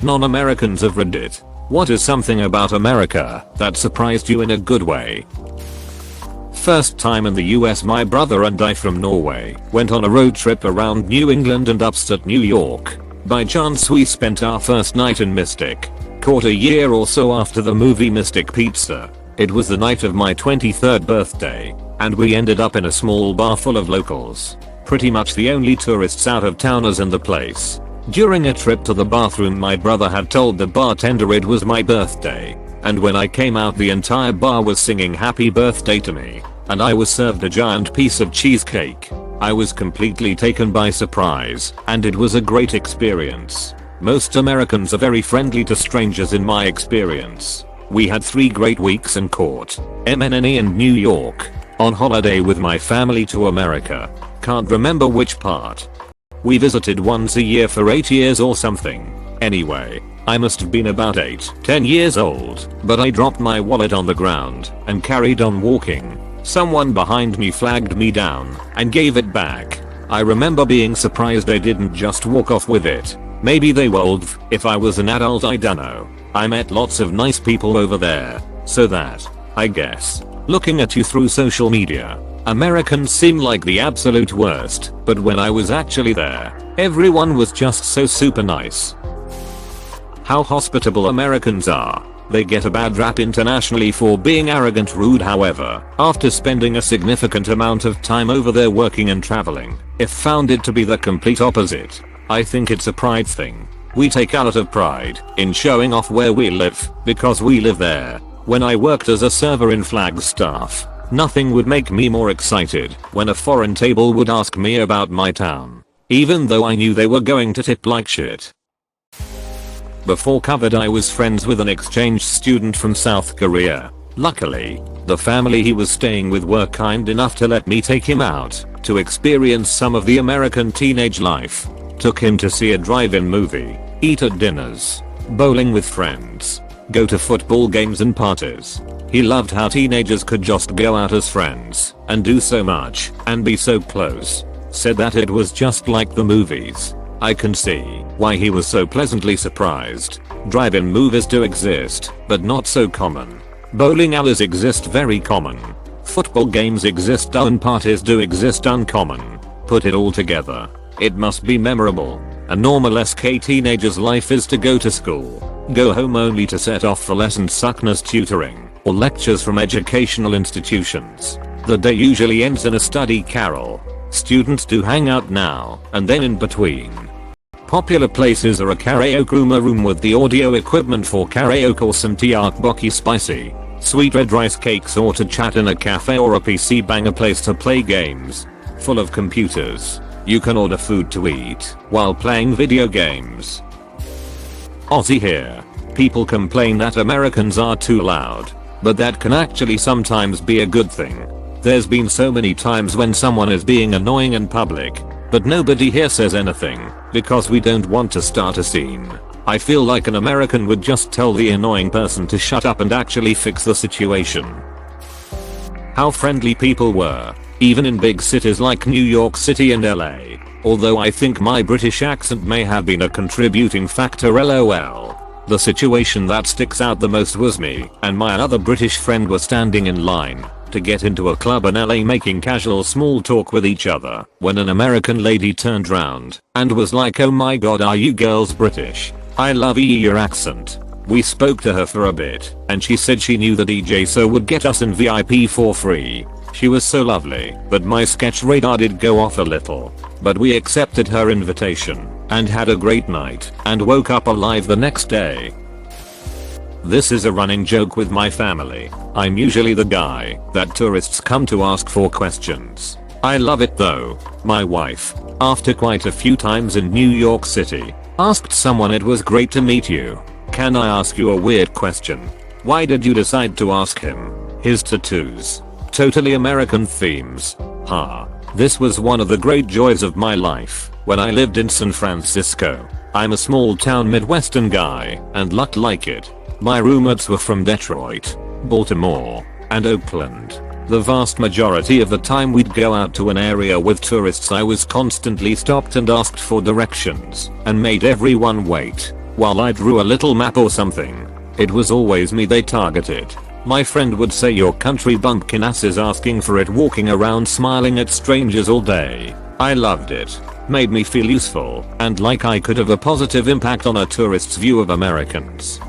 Non-Americans of Reddit. What is something about America that surprised you in a good way? First time in the US, my brother and I from Norway went on a road trip around New England and upstate New York. By chance we spent our first night in Mystic. Caught a year or so after the movie Mystic Pizza. It was the night of my 23rd birthday, and we ended up in a small bar full of locals. Pretty much the only tourists out of towners in the place. During a trip to the bathroom, my brother had told the bartender it was my birthday, and when I came out the entire bar was singing happy birthday to me, and I was served a giant piece of cheesecake. I was completely taken by surprise, and it was a great experience. Most Americans are very friendly to strangers in my experience. We had 3 great weeks in court, MNNE and New York, on holiday with my family to America. Can't remember which part. We visited once a year for 8 years or something. Anyway, I must have been about 10 years old, but I dropped my wallet on the ground and carried on walking. Someone behind me flagged me down and gave it back. I remember being surprised I didn't just walk off with it. Maybe they were old. If I was an adult, I dunno. I met lots of nice people over there, so that, I guess, looking at you through social media, Americans seem like the absolute worst, but when I was actually there, everyone was just so super nice. How hospitable Americans are. They get a bad rap internationally for being arrogant, rude. However, after spending a significant amount of time over there working and traveling, I've found it to be the complete opposite. I think it's a pride thing. We take a lot of pride in showing off where we live, because we live there. When I worked as a server in Flagstaff, nothing would make me more excited when a foreign table would ask me about my town, even though I knew they were going to tip like shit. Before COVID, I was friends with an exchange student from South Korea. Luckily, the family he was staying with were kind enough to let me take him out to experience some of the American teenage life. Took him to see a drive-in movie, eat at dinners, bowling with friends, go to football games and parties. He loved how teenagers could just go out as friends and do so much and be so close. Said that it was just like the movies. I can see why he was so pleasantly surprised. Drive-in movies do exist, but not so common. Bowling alleys exist, very common. Football games exist, and parties do exist, uncommon. Put it all together, it must be memorable. A normal SK teenager's life is to go to school, go home only to set off for lessons, suckness tutoring, or lectures from educational institutions. The day usually ends in a study carol. Students do hang out now and then in between. Popular places are a karaoke room with the audio equipment for karaoke, or some tteokbokki spicy, sweet red rice cakes, or to chat in a cafe or a PC banger place to play games. Full of computers. You can order food to eat while playing video games. Aussie here. People complain that Americans are too loud, but that can actually sometimes be a good thing. There's been so many times when someone is being annoying in public, but nobody here says anything because we don't want to start a scene. I feel like an American would just tell the annoying person to shut up and actually fix the situation. How friendly people were, even in big cities like New York City and LA. Although I think my British accent may have been a contributing factor, lol. The situation that sticks out the most was me and my other British friend were standing in line to get into a club in LA making casual small talk with each other when an American lady turned round and was like, "Oh my god, are you girls British? I love your accent." We spoke to her for a bit and she said she knew the DJ so would get us in VIP for free. She was so lovely, but my sketch radar did go off a little. But we accepted her invitation and had a great night and woke up alive the next day. This is a running joke with my family. I'm usually the guy that tourists come to ask for questions. I love it though. My wife, after quite a few times in New York City, asked someone, "It was great to meet you. Can I ask you a weird question? Why did you decide to ask him his tattoos?" Totally American themes. This was one of the great joys of my life when I lived in San Francisco. I'm a small town Midwestern guy and looked like it. My roommates were from Detroit, Baltimore, and Oakland. The vast majority of the time we'd go out to an area with tourists, I was constantly stopped and asked for directions and made everyone wait. while I drew a little map or something. It was always me they targeted. My friend would say your country bumpkin ass is asking for it, walking around smiling at strangers all day. I loved it. Made me feel useful and like I could have a positive impact on a tourist's view of Americans.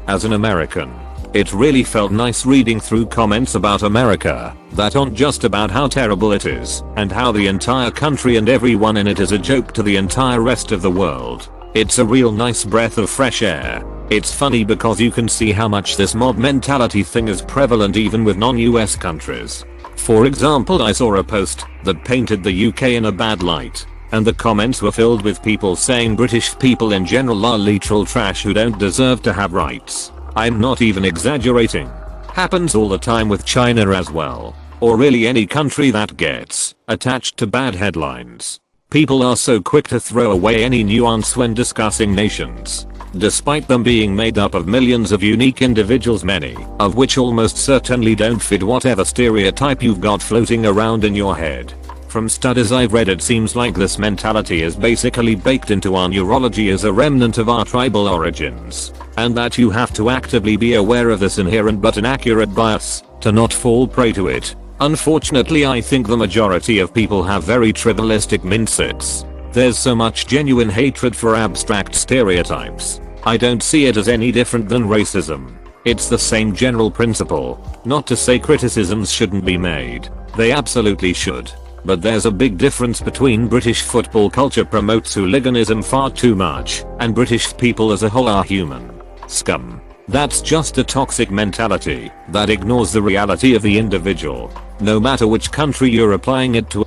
As an American, it really felt nice reading through comments about America that aren't just about how terrible it is and how the entire country and everyone in it is a joke to the entire rest of the world. It's a real nice breath of fresh air. It's funny because you can see how much this mob mentality thing is prevalent even with non-US countries. For example, I saw a post that painted the UK in a bad light, and the comments were filled with people saying British people in general are literal trash who don't deserve to have rights. I'm not even exaggerating. Happens all the time with China as well. Or really any country that gets attached to bad headlines. People are so quick to throw away any nuance when discussing nations, despite them being made up of millions of unique individuals, many of which almost certainly don't fit whatever stereotype you've got floating around in your head. From studies I've read, it seems like this mentality is basically baked into our neurology as a remnant of our tribal origins, and that you have to actively be aware of this inherent but inaccurate bias to not fall prey to it. Unfortunately, I think the majority of people have very tribalistic mindsets. There's so much genuine hatred for abstract stereotypes. I don't see it as any different than racism. It's the same general principle. Not to say criticisms shouldn't be made. They absolutely should. But there's a big difference between British football culture promotes hooliganism far too much, and British people as a whole are human scum. That's just a toxic mentality that ignores the reality of the individual, no matter which country you're applying it to.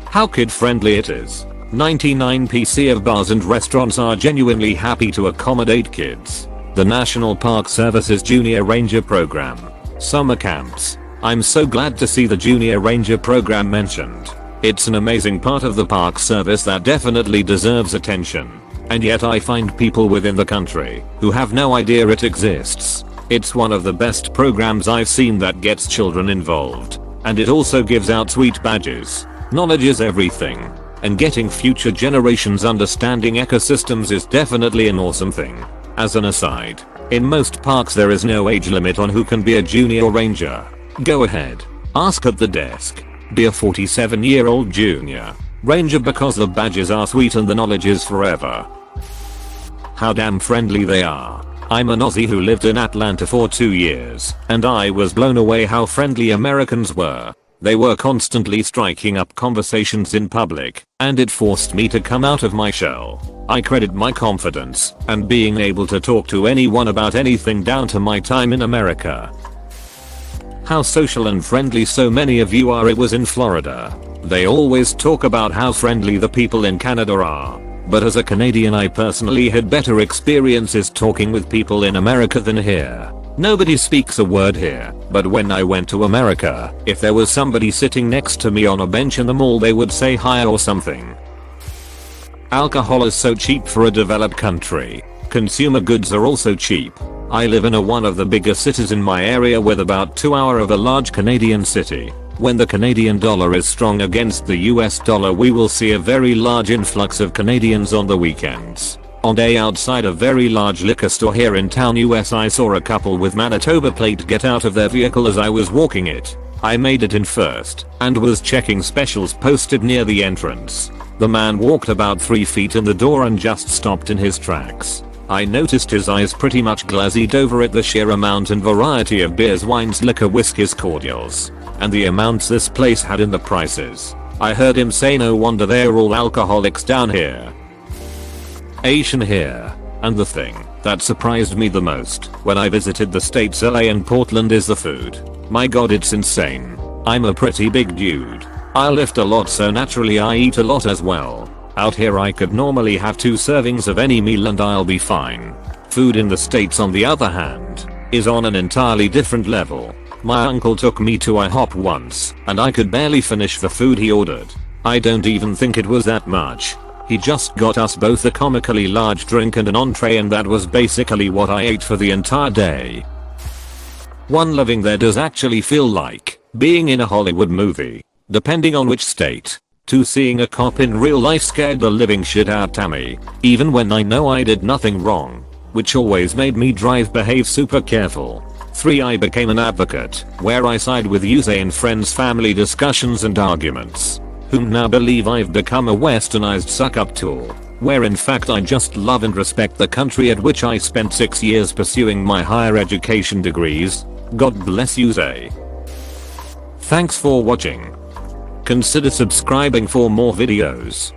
How kid-friendly it is. 99% of bars and restaurants are genuinely happy to accommodate kids. The National Park Service's Junior Ranger Program. Summer camps. I'm so glad to see the Junior Ranger Program mentioned. It's an amazing part of the Park Service that definitely deserves attention. And yet I find people within the country who have no idea it exists. It's one of the best programs I've seen that gets children involved. And it also gives out sweet badges. Knowledge is everything. And getting future generations understanding ecosystems is definitely an awesome thing. As an aside, in most parks there is no age limit on who can be a junior ranger. Go ahead. Ask at the desk. Be a 47-year-old junior ranger because the badges are sweet and the knowledge is forever. How damn friendly they are. I'm an Aussie who lived in Atlanta for 2 years, and I was blown away how friendly Americans were. They were constantly striking up conversations in public, and it forced me to come out of my shell. I credit my confidence and being able to talk to anyone about anything down to my time in America. How social and friendly so many of you are. It was in Florida. They always talk about how friendly the people in Canada are. But as a Canadian, I personally had better experiences talking with people in America than here. Nobody speaks a word here, but when I went to America, if there was somebody sitting next to me on a bench in the mall, they would say hi or something. Alcohol is so cheap for a developed country. Consumer goods are also cheap. I live in one of the biggest cities in my area with about 2 hours of a large Canadian city. When the Canadian dollar is strong against the US dollar, we will see a very large influx of Canadians on the weekends. On day outside a very large liquor store here in town US, I saw a couple with Manitoba plate get out of their vehicle as I was walking it. I made it in first and was checking specials posted near the entrance. The man walked about 3 feet in the door and just stopped in his tracks. I noticed his eyes pretty much glazed over at the sheer amount and variety of beers, wines, liquor, whiskeys, cordials, and the amounts this place had in the prices. I heard him say no wonder they're all alcoholics down here. Asian here. And the thing that surprised me the most when I visited the states LA and Portland is the food. My god, it's insane. I'm a pretty big dude. I lift a lot, so naturally I eat a lot as well. Out here I could normally have 2 servings of any meal and I'll be fine. Food in the States, on the other hand, is on an entirely different level. My uncle took me to IHOP once, and I could barely finish the food he ordered. I don't even think it was that much. He just got us both a comically large drink and an entree, and that was basically what I ate for the entire day. One living there does actually feel like being in a Hollywood movie. Depending on which state 2. Seeing a cop in real life scared the living shit out of me, even when I know I did nothing wrong, which always made me behave super careful. 3. I became an advocate, where I side with Yusei in friends' family discussions and arguments, whom now believe I've become a westernized suck-up tool, where in fact I just love and respect the country at which I spent 6 years pursuing my higher education degrees. God bless Yusei. Thanks for watching. Consider subscribing for more videos.